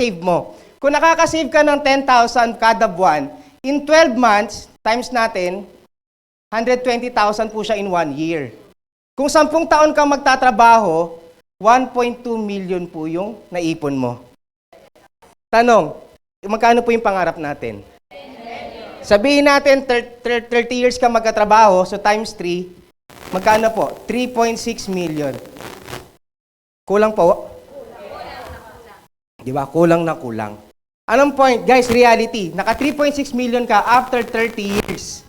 save mo. Kung nakaka-save ka ng 10,000 kada buwan, in 12 months, times natin, 120,000 po siya in 1 year. Kung 10 taon kang magtatrabaho, 1.2 million po yung naipon mo. Tanong, magkano po yung pangarap natin? Sabihin natin, 30 years ka magkatrabaho, so times 3, magkano po? 3.6 million. Kulang po? Di ba? Kulang na kulang. Anong point? Guys, reality. Naka 3.6 million ka after 30 years.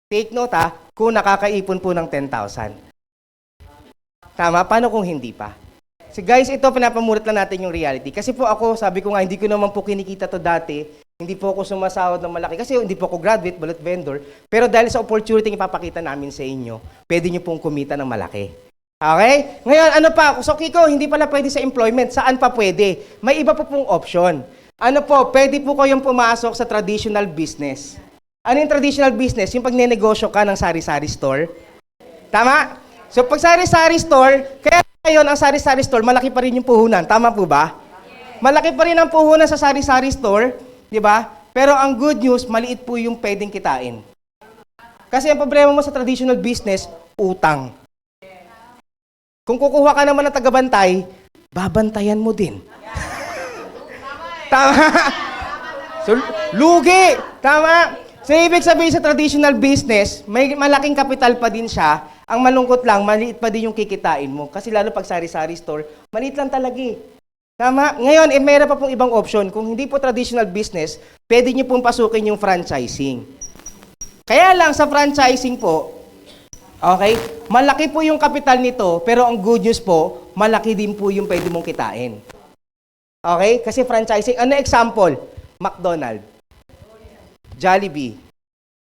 Take note kung nakakaipon po ng 10,000. Tama? Paano kung hindi pa? So guys, ito pinapamulat lang natin yung reality. Kasi po ako, sabi ko nga, hindi ko naman po kinikita to dati. Hindi po ako sumasahod ng malaki. Kasi hindi po ako graduate, balot vendor. Pero dahil sa opportunity yung ipapakita namin sa inyo, pwede nyo pong kumita ng malaki. Okay? Ngayon, ano pa? So Kiko, hindi pala pwede sa employment. Saan pa pwede? May iba po pong option. Ano po? Pwede po kayong pumasok sa traditional business. Ano yung traditional business? Yung pagnenegosyo ka ng sari-sari store. Tama? So pag sari-sari store, kaya ngayon ang sari-sari store, malaki pa rin yung puhunan. Tama po ba? Malaki pa rin ang puhunan sa sari-sari store, di ba? Pero ang good news, maliit po yung pwedeng kitain. Kasi ang problema mo sa traditional business, utang. Kung kukuha ka naman ng tagabantay, babantayan mo din. Tama? So, lugi! Tama? So, ibig sabihin sa traditional business, may malaking kapital pa din siya. Ang malungkot lang, maliit pa din yung kikitain mo. Kasi lalo pag sari-sari store, maliit lang talaga eh. Tama? Ngayon, meron pa pong ibang option. Kung hindi po traditional business, pwede nyo pong pasukin yung franchising. Kaya lang sa franchising po, okay, malaki po yung kapital nito, pero ang good news po, malaki din po yung pwede mong kitain. Okay? Kasi franchising, ano example? McDonald's. Jollibee.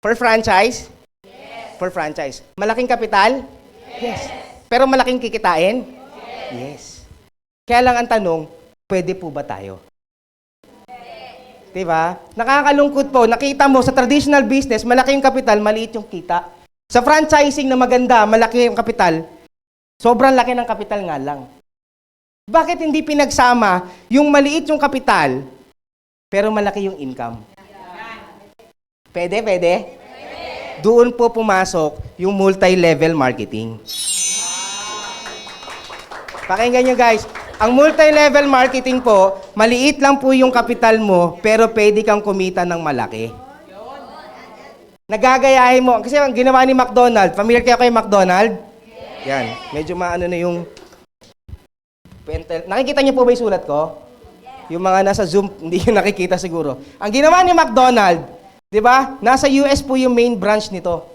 For franchise? Yes. For franchise. Malaking kapital? Yes. Pero malaking kikitain? Yes. Kaya lang ang tanong, pwede po ba tayo? Diba? Nakakalungkot po. Nakita mo, sa traditional business, malaki yung kapital, maliit yung kita. Sa franchising na maganda, malaki yung kapital, sobrang laki ng kapital nga lang. Bakit hindi pinagsama yung maliit yung kapital, pero malaki yung income? Pwede, pwede? Doon po pumasok yung multi-level marketing. Pakinggan nyo guys, ang multi-level marketing po, maliit lang po yung kapital mo, pero pwede kang kumita ng malaki. Nagagayahin mo, kasi ang ginawa ni McDonald's, familiar kayo kay McDonald's? Yan, medyo maano na yung... Nakikita niyo po ba yung sulat ko? Yung mga nasa Zoom, hindi nyo nakikita siguro. Ang ginawa ni McDonald's, di ba? Nasa US po yung main branch nito.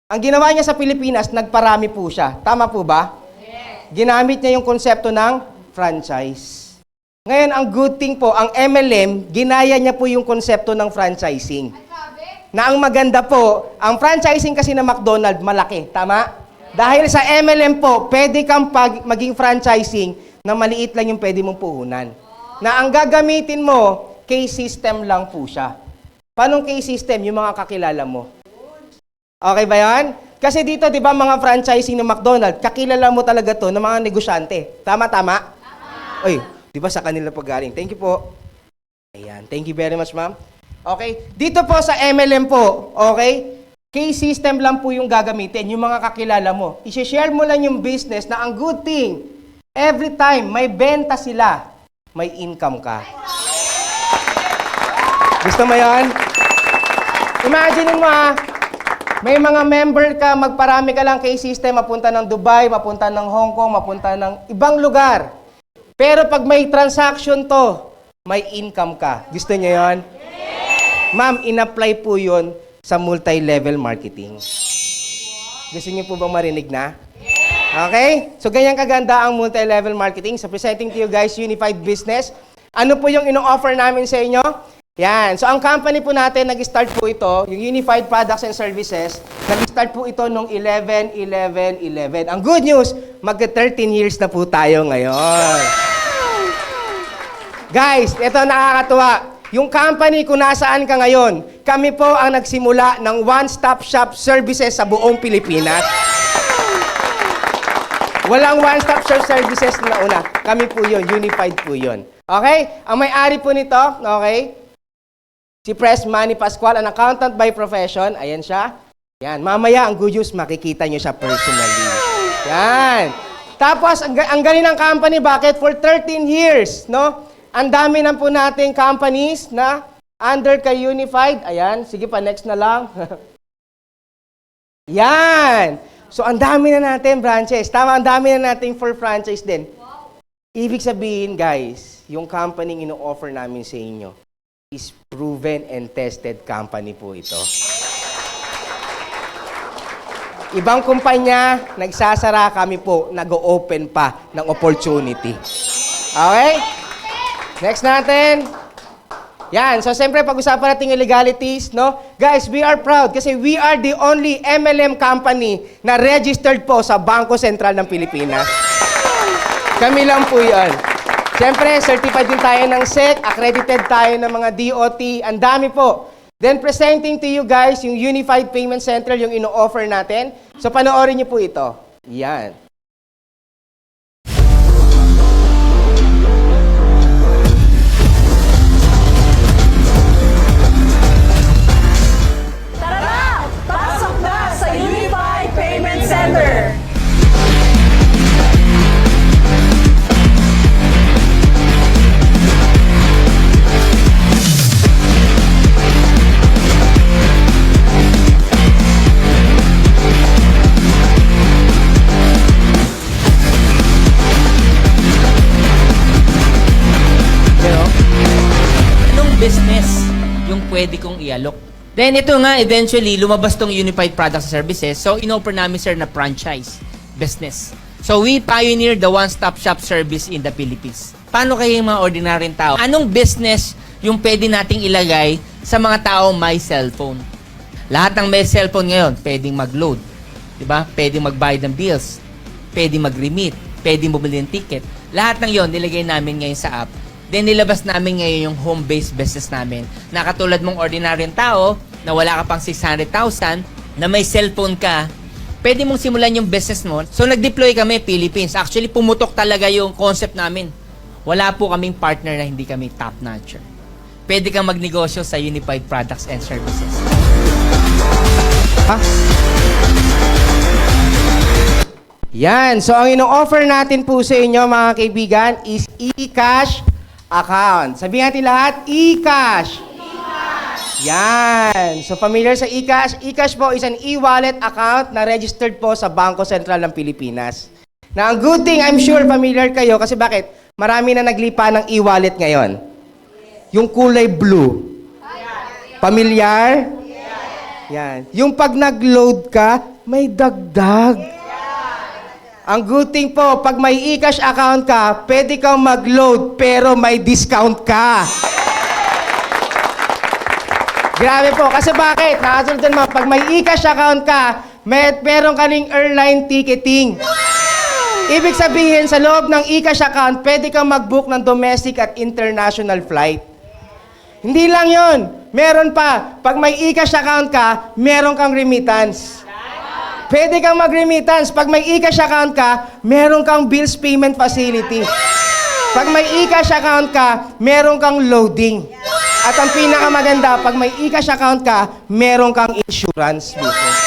Ang ginawa niya sa Pilipinas, nagparami po siya. Tama po ba? Yes. Ginamit niya yung konsepto ng franchise. Ngayon, ang good thing po, ang MLM, ginaya niya po yung konsepto ng franchising. Na ang maganda po, ang franchising kasi ng McDonald's, malaki. Tama? Dahil sa MLM po, pwede kang maging franchising na maliit lang yung pwede mong puhunan. Na ang gagamitin mo, case system lang po siya. Paano case system? Yung mga kakilala mo. Okay ba yan? Kasi dito, di ba, mga franchising ng McDonald's, kakilala mo talaga to ng mga negosyante. Tama, tama? Tama. Oy, di ba sa kanila pagaling? Thank you po. Ayan, thank you very much, ma'am. Okay, dito po sa MLM po, okay, case system lang po yung gagamitin, yung mga kakilala mo. I-share mo lang yung business na ang good thing, every time may benta sila, may income ka. Gusto mo yan? Imagine mo may mga member ka, magparami ka lang case system, mapunta ng Dubai, mapunta ng Hong Kong, mapunta ng ibang lugar. Pero pag may transaction to, may income ka. Gusto niyo yan? Ma'am, in-apply po yun sa multi-level marketing. Gusto niyo po bang marinig na? Okay? So, ganyan kaganda ang multi-level marketing. So, presenting to you guys, Unified Business. Ano po yung ino-offer namin sa inyo? Yan. So, ang company po natin, nag-start po ito, yung Unified Products and Services, nag-start po ito nung 11/11/11. Ang good news, mag-13 years na po tayo ngayon. Guys, ito nakakatuwa. Yung company kung nasaan ka ngayon, kami po ang nagsimula ng one-stop shop services sa buong Pilipinas. Walang one-stop shop services na una. Kami po yun, Unified po yun. Okay? Ang may-ari po nito, okay? Si Pres Manny Pascual, an accountant by profession. Ayan siya. Yan. Mamaya, ang good news, makikita nyo siya personally. Yan. Tapos, ang galing ng company, bakit? For 13 years, no? Ang dami na po nating companies na under kay Unified. Ayan. Sige pa, next na lang. Yan. So, ang dami na natin branches. Tama, ang dami na nating for franchise din. Ibig sabihin, guys, yung company ino-offer namin sa inyo is proven and tested company po ito. Ibang kumpanya, nagsasara, kami po, nag-open pa ng opportunity. Okay? Next natin. Yan. So, siyempre, pag-usapan natin yung legalities, no? Guys, we are proud kasi we are the only MLM company na registered po sa Bangko Sentral ng Pilipinas. Kami lang po yan. Siyempre, certified din tayo ng SEC, accredited tayo ng mga DOT, ang dami po. Then, presenting to you guys yung Unified Payment Center, yung ino-offer natin. So, panoorin niyo po ito. Yan. Tara! Pasok na sa Unified Payment Center! Business yung pwede kong i-alok. Then ito nga, eventually, lumabas tong Unified Products and Services. So, in-offer namin, sir, na franchise business. So, we pioneer the one-stop shop service in the Philippines. Paano kayo yung mga ordinaryong tao? Anong business yung pwede nating ilagay sa mga tao may cellphone? Lahat ng may cellphone ngayon, pwedeng mag-load. Diba? Pwedeng magbayad ng bills. Pwedeng mag-remit. Pwedeng bumili ng ticket. Lahat ng yon nilagay namin ngayon sa app. Then, nilabas namin ngayon yung home-based business namin. Na katulad mong ordinaryong tao, na wala ka pang 600,000, na may cellphone ka, pwede mong simulan yung business mo. So, nag-deploy kami, Philippines. Actually, pumutok talaga yung concept namin. Wala po kaming partner na hindi kami top-notcher. Pwede kang magnegosyo sa Unified Products and Services. Ha? Yan. So, ang ino-offer natin po sa inyo, mga kaibigan, is e-cash account. Sabihin natin lahat, e-cash. Yan. So, familiar sa e-cash? E-cash po is an e-wallet account na registered po sa Bangko Sentral ng Pilipinas. Na ang good thing, I'm sure familiar kayo kasi bakit? Marami na naglipa ng e-wallet ngayon. Yung kulay blue. Familiar? Yan. Yung pag nag-load ka, may dagdag. Ang good thing po, pag may e-cash account ka, pwede kang mag-load pero may discount ka. Grabe po. Kasi bakit? Nakasunod din mo, pag may e-cash account ka, meron ka ring airline ticketing. Ibig sabihin, sa loob ng e-cash account, pwede kang mag-book ng domestic at international flight. Hindi lang yon. Meron pa. Pag may e-cash account ka, meron kang remittance. Pwede kang mag-remittance. Pag may e-cash account ka, meron kang bills payment facility. Pag may e-cash account ka, meron kang loading. At ang pinakamaganda, pag may e-cash account ka, meron kang insurance business.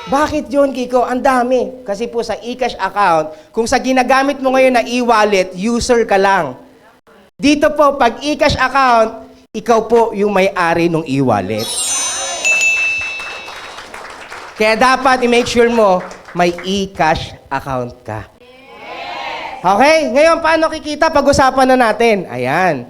Bakit yun, Kiko? Ang dami. Kasi po sa e-cash account, kung sa ginagamit mo ngayon na e-wallet, user ka lang. Dito po, pag e-cash account, ikaw po yung may-ari ng e-wallet. Kaya dapat i-make sure mo may e-cash account ka. Okay? Ngayon, paano kikita? Pag-usapan na natin. Ayan.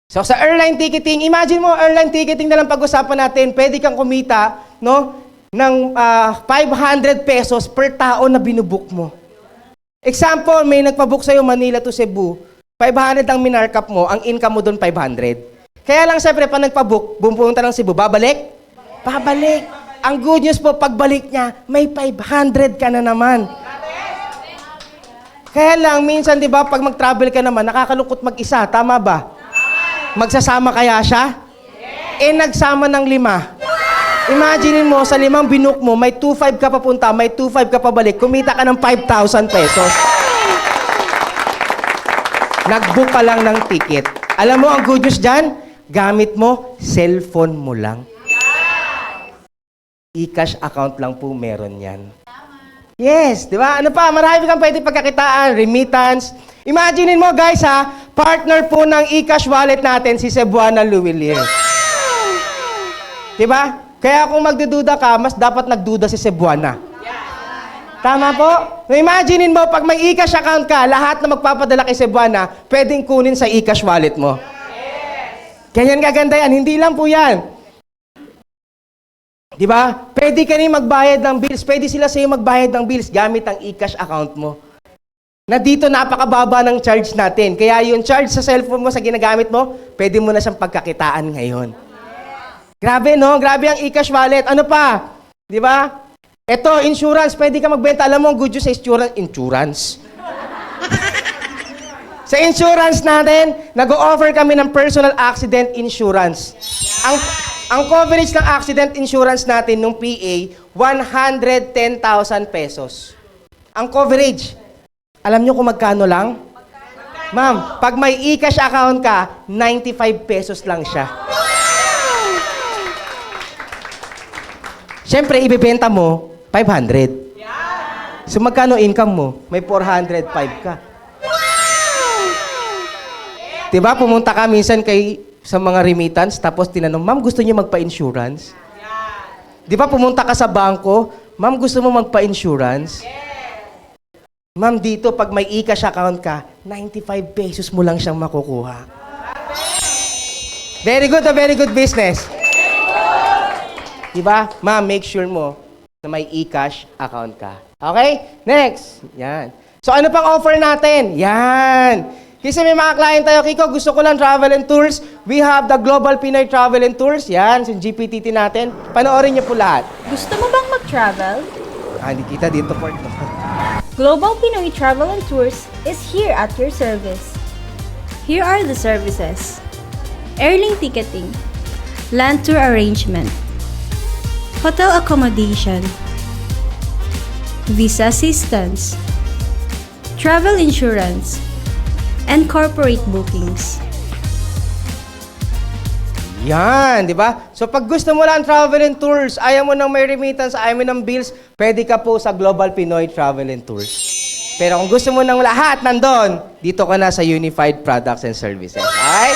So, sa airline ticketing, imagine mo, airline ticketing na lang pag-usapan natin, pwede kang kumita, no, ng 500 pesos per tao na binubook mo. Example, may nagpabook sa'yo Manila to Cebu, 500 ang minarkup mo, ang income mo doon 500. Kaya lang, siyempre, pag nagpabook, pumunta ng Cebu, babalik? Babalik. Ang good news po, pagbalik niya, may 500 ka na naman. Kaya lang, minsan, di ba, pag mag-travel ka naman, nakakalungkot mag-isa. Tama ba? Magsasama kaya siya? Eh, nagsama ng 5. Imagine mo, sa 5 binook mo, may 2,500 ka papunta, may 2,500 ka pabalik, kumita ka ng 5,000 pesos. Nag-book ka lang ng ticket. Alam mo, ang good news dyan, gamit mo, cellphone mo lang. E-cash account lang po meron yan. Yes, di ba? Ano pa? Marami kang pwede pagkakitaan, remittance. Imaginin mo guys ha, partner po ng e-cash wallet natin si Cebuana Luwilier. Di ba? Kaya kung magdududa ka, mas dapat nagduda si Cebuana. Tama po? So imaginein mo, pag may e-cash account ka, lahat na magpapadala kay Cebuana, pwedeng kunin sa e-cash wallet mo. Ganyan kaganda yan. Hindi lang po yan. Di ba? Pwede ka rin magbayad ng bills. Pwede sila sa'yo magbayad ng bills gamit ang e-cash account mo. Na dito napakababa ng charge natin. Kaya yung charge sa cellphone mo sa ginagamit mo, pwede mo na siyang pagkakitaan ngayon. Grabe, no? Grabe ang e-cash wallet. Ano pa? Di ba? Ito, insurance. Pwede ka magbenta. Alam mo, ang good news sa insurance. Sa insurance natin, nag-o-offer kami ng personal accident insurance. Ang coverage ng accident insurance natin nung PA, 110,000 pesos. Ang coverage. Alam nyo kung magkano lang? Ma'am, pag may e-cash account ka, 95 pesos lang siya. Siyempre, ibebenta mo, 500. So magkano income mo? May 405 ka. Diba, pumunta ka minsan sa mga remittance, tapos tinanong, ma'am, gusto niyo magpa-insurance? Di ba, pumunta ka sa bangko, ma'am, gusto mo magpa-insurance? Ma'am, dito, pag may e-cash account ka, 95 pesos mo lang siyang makukuha. Very good business. Di ba? Ma'am, make sure mo na may e-cash account ka. Okay? Next. Yan. So, ano pang offer natin? Yan. Kasi may mga client tayo, Kiko, gusto ko lang travel and tours. We have the Global Pinoy Travel and Tours. Yan, yung GPTT natin. Panoorin niyo po lahat. Gusto mo bang mag-travel? Hindi kita dito, Port. Global Pinoy Travel and Tours is here at your service. Here are the services: airline ticketing, land tour arrangement, hotel accommodation, visa assistance, travel insurance, and corporate bookings. Yan, di ba? So pag gusto mo lang travel and tours, ayaw mo nang may remittance, ayaw mo ng bills, pwede ka po sa Global Pinoy Travel and Tours. Pero kung gusto mo ng lahat nandun, dito ka na sa Unified Products and Services. Okay?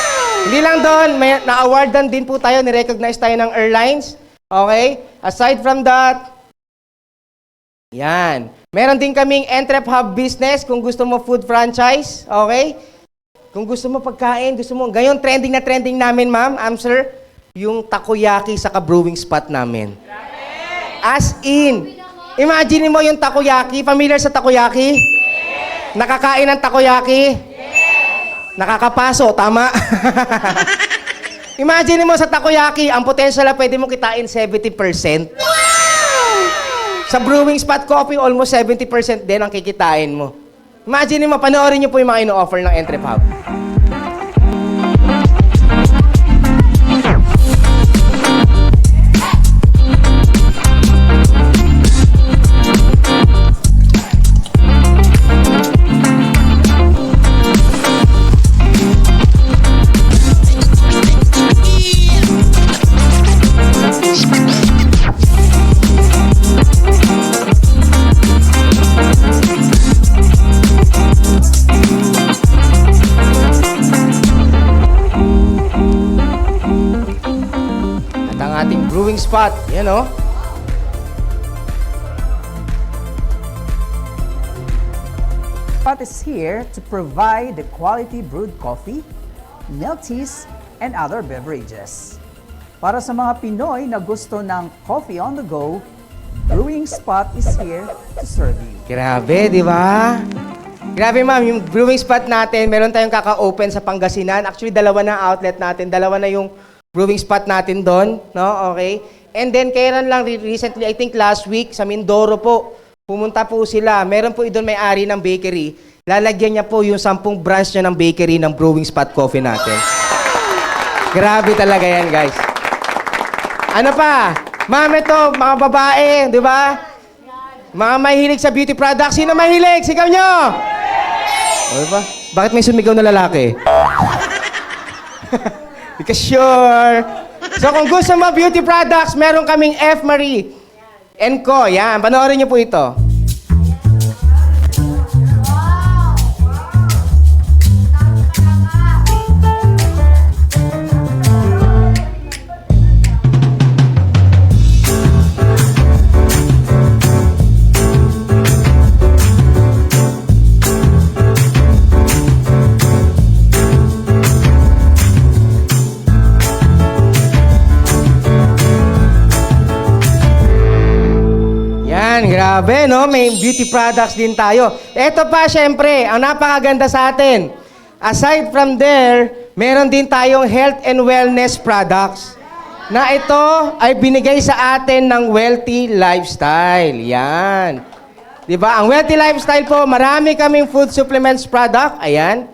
Hindi lang doon, may na-awardan din po tayo, ni-recognize tayo ng airlines. Okay? Aside from that, yan. Meron din kaming Entrep Hub business kung gusto mo food franchise. Okay? Kung gusto mo pagkain, gusto mo, ngayon trending na trending namin, ma'am, sir, yung takoyaki sa ka-brewing spot namin. As in, imagine mo yung takoyaki. Familiar sa takoyaki? Nakakain ng takoyaki? Nakakapaso, tama? Imagine mo sa takoyaki, ang potential na pwede mo kitain 70%. Sa brewing spot coffee, almost 70% din ang kikitain mo. Imagine mo, panoorin niyo po yung mga ino-offer ng Entrep Hub. Brewing spot, yan o. Spot is here to provide the quality brewed coffee, milk teas, and other beverages. Para sa mga Pinoy na gusto ng coffee on the go, Brewing Spot is here to serve you. Grabe, di ba? Grabe, ma'am, yung brewing spot natin, meron tayong kaka-open sa Pangasinan. Actually, dalawa na outlet natin. Dalawa na yung brewing spot natin doon, no? Okay? And then, kailan lang recently, I think last week, sa Mindoro po, pumunta po sila. Meron po doon may-ari ng bakery. Lalagyan niya po yung 10 branch niya ng bakery ng brewing spot coffee natin. Grabe talaga yan, guys. Ano pa? Ma'am, ito, mga babae, di ba? Mga mahilig sa beauty products. Sino mahilig? Sigaw nyo! O, diba? Bakit may sumigaw na lalaki? Because sure. So kung gusto mo beauty products, meron kaming F. Marie & Co. Yan, panoorin niyo po ito. Yan, grabe, no? May beauty products din tayo. Ito pa, syempre, ang napakaganda sa atin. Aside from there, meron din tayong health and wellness products na ito ay binigay sa atin ng Wealthy Lifestyle. Yan. Diba? Ang Wealthy Lifestyle po, marami kaming food supplements product. Ayan.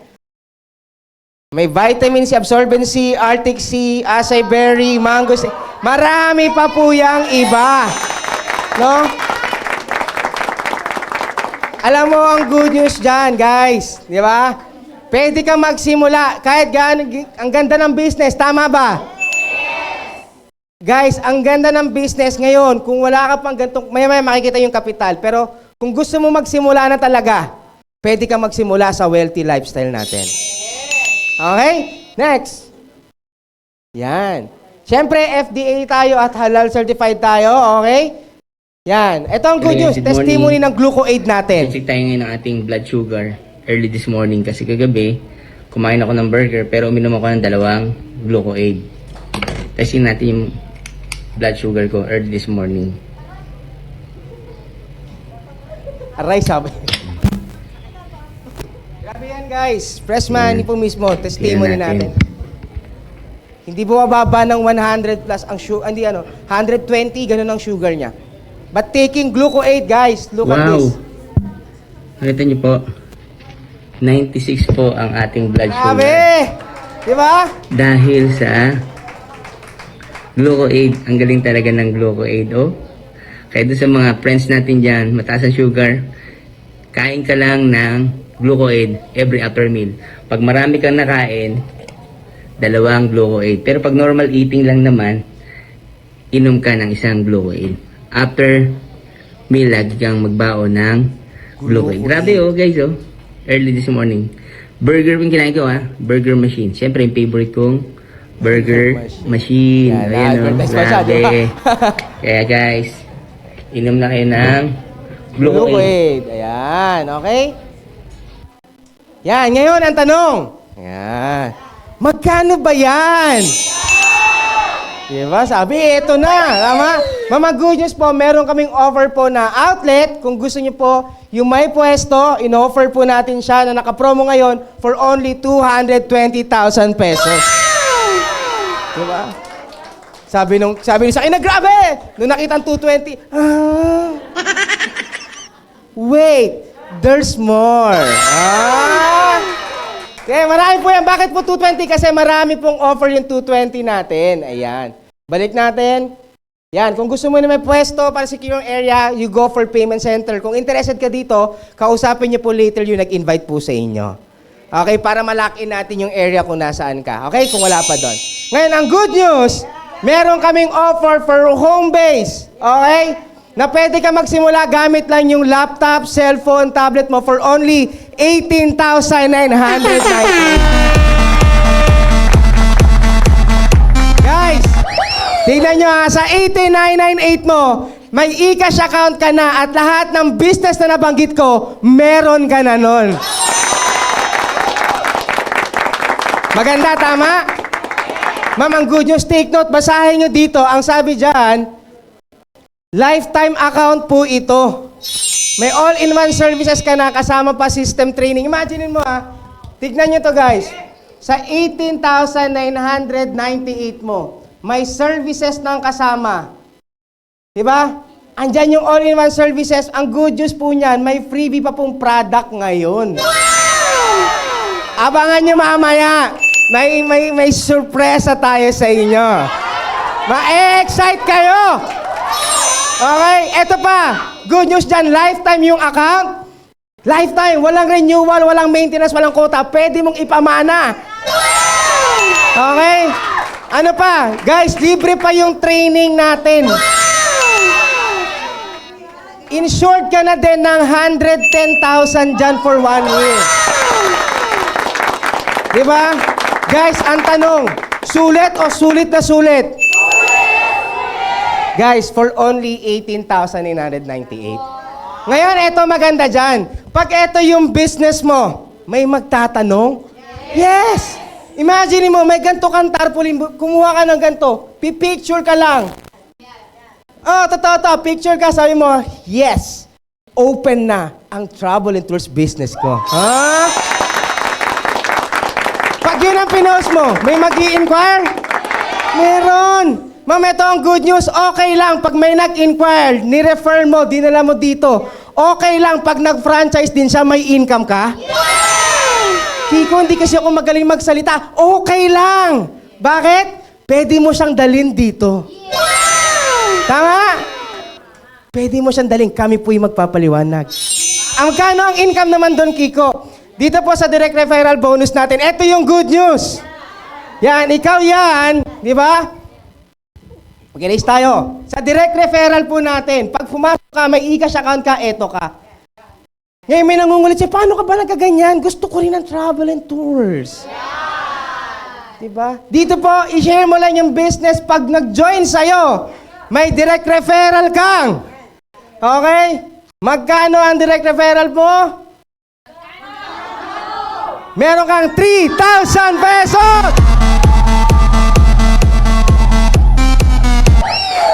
May vitamin C, absorbency, Arctic Sea, acai berry, mango. Marami pa po yung iba. No? Alam mo ang good news dyan, guys. Di ba? Pwede kang magsimula kahit gaano, ang ganda ng business. Tama ba? Guys, ang ganda ng business ngayon, kung wala ka pang gantong, maya-maya makikita yung kapital. Pero kung gusto mo magsimula na talaga, pwede kang magsimula sa wealthy lifestyle natin. Okay? Next. Yan. Siyempre, FDA tayo at halal certified tayo. Okay? Yan. Ito ang good news. Good morning. Testimony ng gluco-aid natin. Check tayo ngayon ng ating blood sugar early this morning kasi kagabi kumain ako ng burger pero uminom ako ng 2 gluco-aid. Testing natin yung blood sugar ko early this morning. Aray, sabi. Grabe yan, guys. Freshman, po mismo. Testimony Tingnan natin. natin. Hindi bumababa ng 100 plus ang sugar. Hindi 120, ganun ang sugar niya. But taking gluco-aid, guys. Look at Wow! this. Nakita niyo po, 96 po ang ating blood Grabe! sugar. Di ba? Dahil sa gluco-aid. Ang galing talaga ng gluco-aid, oh. Kaya doon sa mga friends natin dyan, mataas ang sugar, kain ka lang ng gluco-aid every after meal. Pag marami kang nakain, 2 gluco-aid. Pero pag normal eating lang naman, inom ka ng 1 gluco-aid. After meal, lagi kang magbaon ng gluco-aid. Grabe oh guys oh. Early this morning. Burger yung kinain ko Burger machine. Siyempre yung favorite kong burger machine. Yan, Ayan oh. advertise pa siya, di ba? Grabe. Kaya guys, inom na kayo ng gluco-aid. Gluco-aid. Ayan, okay? Yan, ngayon ang tanong. Ayan. Magkano ba yan? Diba? Sabi, eto na. Tama? Mama Good News po, meron kaming offer po na outlet. Kung gusto niyo po, yung may pwesto, in-offer po natin siya na nakapromo ngayon for only 220,000 pesos. Diba? Sabi nung sa akin, na grabe! Nung nakita ang 220, wait, there's more. Okay, marami po yan. Bakit po 220? Kasi marami pong offer yung 220 natin. Ayan. Balik natin. Yan, kung gusto mo na may pwesto para secure yung area, you go for payment center. Kung interested ka dito, kausapin niyo po later yung nag-invite po sa inyo. Okay, para malakin natin yung area kung nasaan ka. Okay, kung wala pa doon. Ngayon, ang good news, meron kaming offer for home base. Okay? Na pwede ka magsimula gamit lang yung laptop, cellphone, tablet mo for only 18,990. Guys, tingnan nyo sa 18,998 mo, may e-cash account ka na at lahat ng business na nabanggit ko, meron ka na nun. Maganda, tama? Ma'am, ang good news, take note, basahin nyo dito, ang sabi dyan, lifetime account po ito. May all-in-one services ka na, kasama pa system training. Imagine mo tignan nyo to guys. Sa 18,998 mo, may services ng kasama. Diba? Andyan yung all-in-one services. Ang good news po niyan, may freebie pa pong product ngayon. Abangan nyo mamaya. May surpresa tayo sa inyo. Ma-excite kayo! Okay, eto pa. Good news dyan, lifetime yung account. Lifetime, walang renewal, walang maintenance, walang quota. Pwede mong ipamana. Okay? Ano pa? Guys, libre pa yung training natin. Insured ka na din ng 110,000 dyan for 1 year. Diba? Guys, ang tanong, sulit o sulit na sulit? Guys, for only 18,998. Ngayon, eto maganda dyan. Pag eto yung business mo, may magtatanong? Yes! Imagine mo, may ganito kang tarpaulin, kumuha ka ng ganito, pipicture ka lang. Oh, totoo to, picture ka, sabi mo, yes, open na ang travel and tours business ko. Ha? Pag yun ang pinost mo, may mag-i-inquire? Meron. Ma'am, ito ang good news. Okay lang pag may nag-inquire, ni-refer mo, dinala mo dito. Okay lang pag nag-franchise din siya, may income ka? Kiko, hindi kasi ako magaling magsalita. Okay lang. Bakit? Pwede mo siyang dalhin dito. Tama? Pwede mo siyang dalhin. Kami po yung magpapaliwanag. Ang kano ang income naman doon, Kiko? Dito po sa direct referral bonus natin, ito yung good news. Yan, ikaw yan. Di ba? Mag-erase tayo. Sa direct referral po natin, pag pumasok ka, may e-cash account ka, eto ka. Ngayon may nangungulit siya, paano ka ba nagkaganyan? Gusto ko rin ng travel and tours. Diba? Dito po, i-share mo lang yung business pag nag-join sa'yo. May direct referral kang. Okay? Magkano ang direct referral mo? Meron kang 3,000 pesos!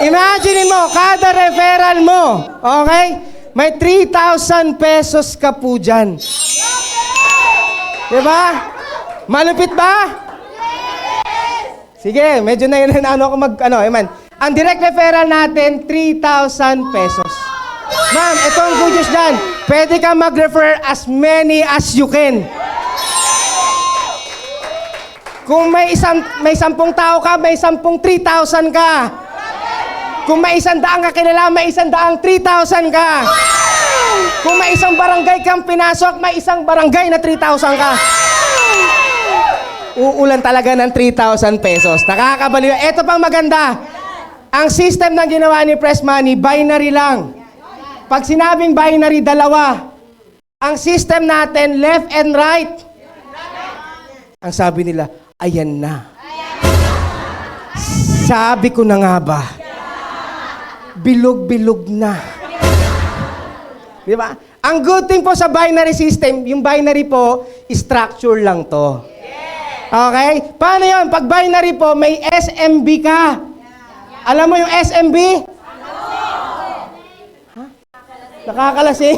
Imagine mo, kada referral mo, okay? May 3,000 pesos ka po dyan. Diba? Malupit ba? Sige, medyo na yun, Eman. Ang direct referral natin, 3,000 pesos. Ma'am, ito ang good news dyan. Pwede ka mag-refer as many as you can. Kung may 10 tao ka, may 10 3,000 ka. Kung may 100 ka kilala, may 100 3,000 ka. Kung may isang barangay kang pinasok, may isang barangay na 3,000 ka. Uulan talaga ng 3,000 pesos. Nakakabaliw. Ito pang maganda. Ang system na ginawa ni Press Money, binary lang. Pag sinabing binary, dalawa. Ang system natin, left and right. Ang sabi nila, ayan na. Sabi ko na nga ba? Bilog-bilog na. Di ba? Ang good thing po sa binary system, yung binary po, structure lang to. Okay? Paano yun? Pag binary po, may SMB ka. Alam mo yung SMB? Ha? Nakakalasing.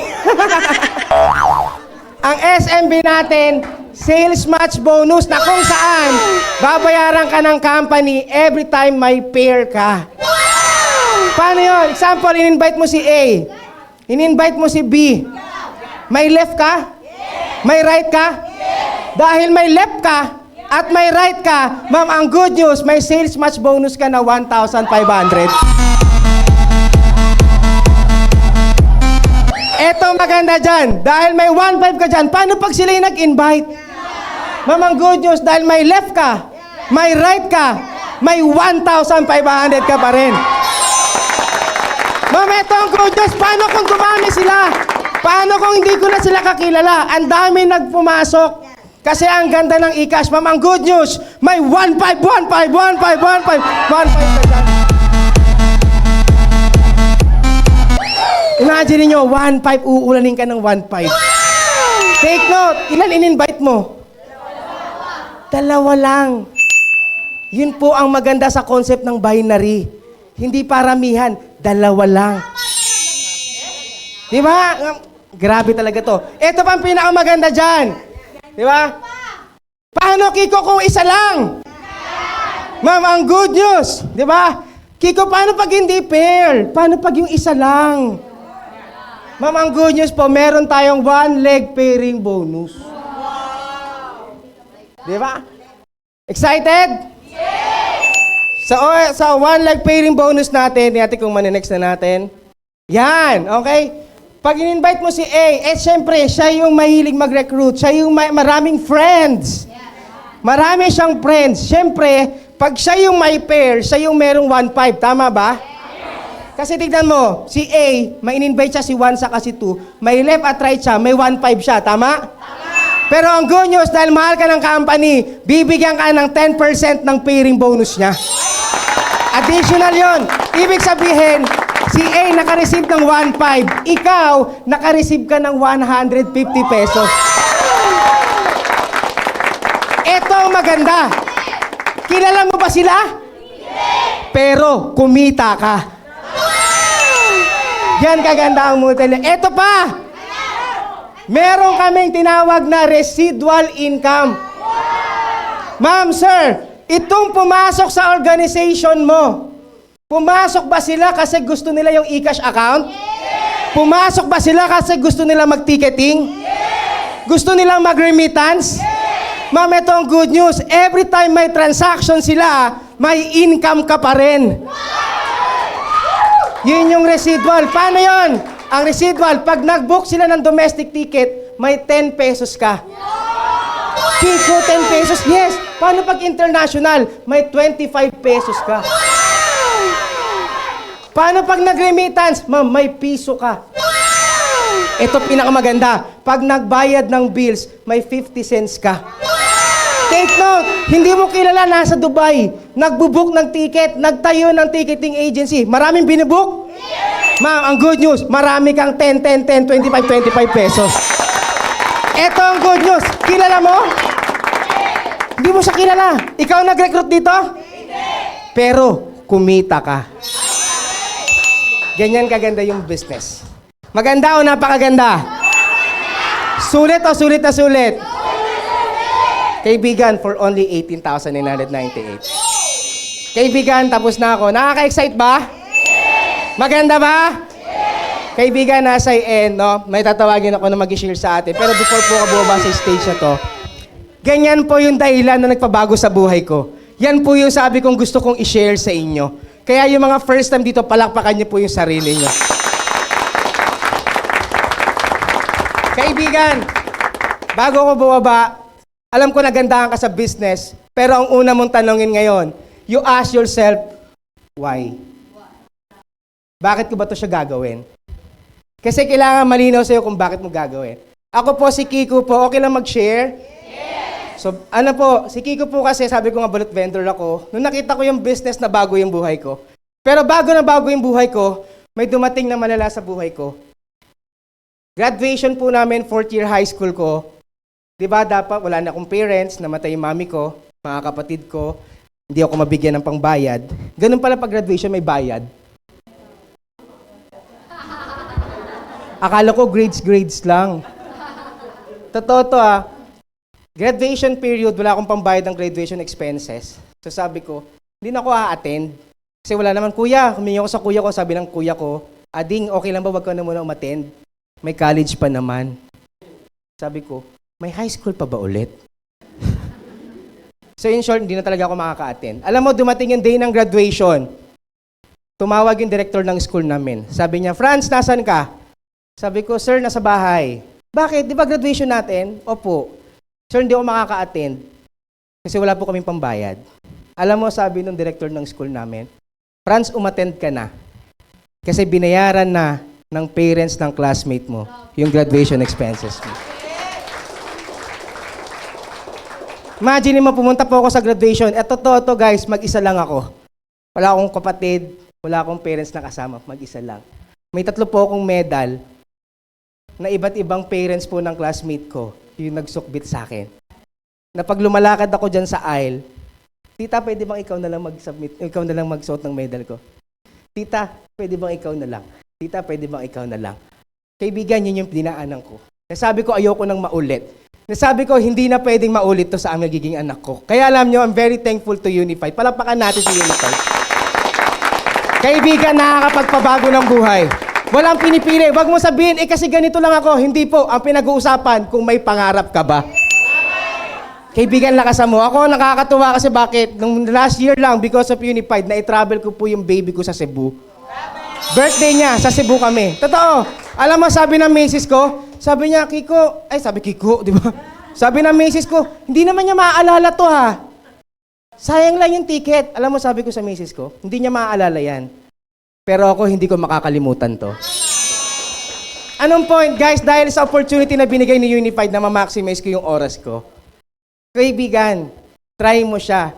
Ang SMB natin, sales match bonus na kung saan babayaran ka ng company every time may pair ka. Paano yun? Example, in-invite mo si A. In-invite mo si B. May left ka? May right ka? Dahil may left ka at may right ka, ma'am, ang good news, may sales match bonus ka na 1,500. Eto maganda dyan. Dahil may 1,500 ka dyan, paano pag sila yung nag-invite? Ma'am, ang good news, dahil may left ka, may right ka, may 1,500 ka pa rin. Ma'am, ito ang good news. Paano kung dumami sila? Paano kung hindi ko na sila kakilala? Ang dami nagpumasok. Kasi ang ganda ng e-cash. Ma'am, ang good news, may 1,500 ka dyan. Imagine niyo, 1,500, uulanin ka ng 1,500. Take note, ilan in-invite mo? Dalawa lang. Yun po ang maganda sa concept ng binary. Hindi paramihan, dalawa lang. Di ba? Grabe talaga to. Ito pa ang pinakamaganda dyan. Di ba? Paano, Kiko, kung isa lang? Ma'am, ang good news. Di ba? Kiko, paano pag hindi pair? Paano pag yung isa lang? Ma'am, ang good news po, meron tayong 1 leg pairing bonus. Di ba? Excited? Sa 1 leg pairing bonus natin, natin kung maninext na natin. Yan, okay? Pag in-invite mo si A, eh syempre, siya yung mahilig mag-recruit. Siya yung maraming friends. Marami siyang friends. Syempre, pag siya yung may pair, siya yung merong 1.5. Tama ba? Kasi tignan mo, si A, may in-invite siya si 1 sa kasi 2. May left at right siya, may 1.5 siya. Tama? Pero ang good news, dahil mahal ka ng company, bibigyan ka ng 10% ng pairing bonus niya. Additional yon. Ibig sabihin, si A naka-receive ng 1.5, ikaw naka-receive ka ng 150 pesos. Ito ang maganda. Kilala mo ba sila? Pero kumita ka. Yan kaganda ang multi. Ito pa. Meron kaming tinawag na residual income. Ma'am, sir, itong pumasok sa organization mo, pumasok ba sila kasi gusto nila yung e-cash account? Pumasok ba sila kasi gusto nila mag-ticketing? Gusto nilang mag-remittance? Ma'am, ito ang good news. Every time may transaction sila, may income ka pa rin. Yun yung residual. Paano yun? Ang residual, pag nag-book sila ng domestic ticket, may 10 pesos ka. Kiko, 10 pesos? Yes. Paano pag international? May 25 pesos ka. Paano pag nag-remittance? Ma'am, may piso ka. Ito pinakamaganda. Pag nagbayad ng bills, may 50 cents ka. Take note, hindi mo kilala nasa Dubai. Nagbubook ng ticket, nagtayo ng ticketing agency. Maraming binibook? Ma'am, ang good news, marami kang 10, 10, 10, 25, 25 pesos. Ito ang good news. Kilala mo? Hindi mo siya kilala. Ikaw nag-recruit dito? Hindi. Pero, kumita ka. Ganyan kaganda yung business. Maganda o napakaganda? Sulit o sulit na sulit? Kaibigan, for only 18,998. Kaibigan, tapos na ako. Nakaka-excite ba? Maganda ba? Kaibigan, nasa end, no? May tatawagin ako na mag-share sa atin. Pero before po ako bumaba sa stage na to, ganyan po yung dahilan na nagpabago sa buhay ko. Yan po yung sabi kong gusto kong i-share sa inyo. Kaya yung mga first time dito, palakpakan niyo po yung sarili niyo. Kaibigan, bago ako bumaba, alam ko nagandahan ka sa business, pero ang una mong tanongin ngayon, you ask yourself, why? Bakit ko ba ito siya gagawin? Kasi kailangan malinaw sa'yo kung bakit mo gagawin. Ako po, si Kiko po, okay lang mag-share? Yes! So, ano po, si Kiko po kasi, sabi ko nga bullet vendor ako, nung nakita ko yung business na bago yung buhay ko. Pero bago na bago yung buhay ko, may dumating na malala sa buhay ko. Graduation po namin, 4th year high school ko. Diba, dapat wala na akong parents, namatay yung mami ko, mga kapatid ko, hindi ako mabigyan ng pangbayad. Ganun pala pag graduation, may bayad. Akala ko grades lang. Totoo to Graduation period, wala akong pambayad ng graduation expenses. So sabi ko, hindi na ako a-attend. Kasi wala naman, kuya, humingi ako sa kuya ko, sabi ng kuya ko, Ading, okay lang ba wag ka na muna umattend? May college pa naman. Sabi ko, may high school pa ba ulit? So in short, hindi na talaga ako makaka-attend. Alam mo, dumating yung day ng graduation. Tumawag yung director ng school namin. Sabi niya, Franz, nasan ka? Sabi ko, sir, nasa bahay. Bakit? Di ba graduation natin? Opo. Sir, hindi ako makaka-attend. Kasi wala po kaming pambayad. Alam mo, sabi ng director ng school namin, Franz, umattend ka na. Kasi binayaran na ng parents ng classmate mo yung graduation expenses mo. Imagine mo, pumunta po ako sa graduation. Eto to guys, mag-isa lang ako. Wala akong kapatid, wala akong parents na kasama, mag-isa lang. May 3 po akong medal na iba't ibang parents po ng classmate ko yung nagsukbit sa akin. Na pag lumalakad ako dyan sa aisle, tita, pwede bang ikaw na lang mag-submit, ikaw na lang magsuot ng medal ko? Tita, pwede bang ikaw na lang? Tita, pwede bang ikaw na lang? Kaibigan, yun yung dinaanan ko. Nasabi ko, ayoko nang maulit. Nasabi ko, hindi na pwedeng maulit to sa aming magiging anak ko. Kaya alam nyo, I'm very thankful to Unified. Palapakan natin si Unified. Kaibigan, nakakapagpabago ng buhay. Walang pinipili. Huwag mo sabihin, kasi ganito lang ako. Hindi po. Ang pinag-uusapan, kung may pangarap ka ba. Kaibigan, lakasan mo. Ako, nakakatuwa kasi bakit? Nung last year lang, because of Unified, na i-travel ko po yung baby ko sa Cebu. Birthday niya, sa Cebu kami. Totoo. Alam mo, sabi ng misis ko, sabi niya, Kiko, di ba? Sabi ng misis ko, hindi naman niya maaalala to ha. Sayang lang yung ticket. Alam mo, sabi ko sa misis ko, hindi niya maaalala yan. Pero ako, hindi ko makakalimutan to. Anong point, guys? Dahil sa opportunity na binigay ni Unified na ma-maximize ko yung oras ko, kaibigan, try mo siya.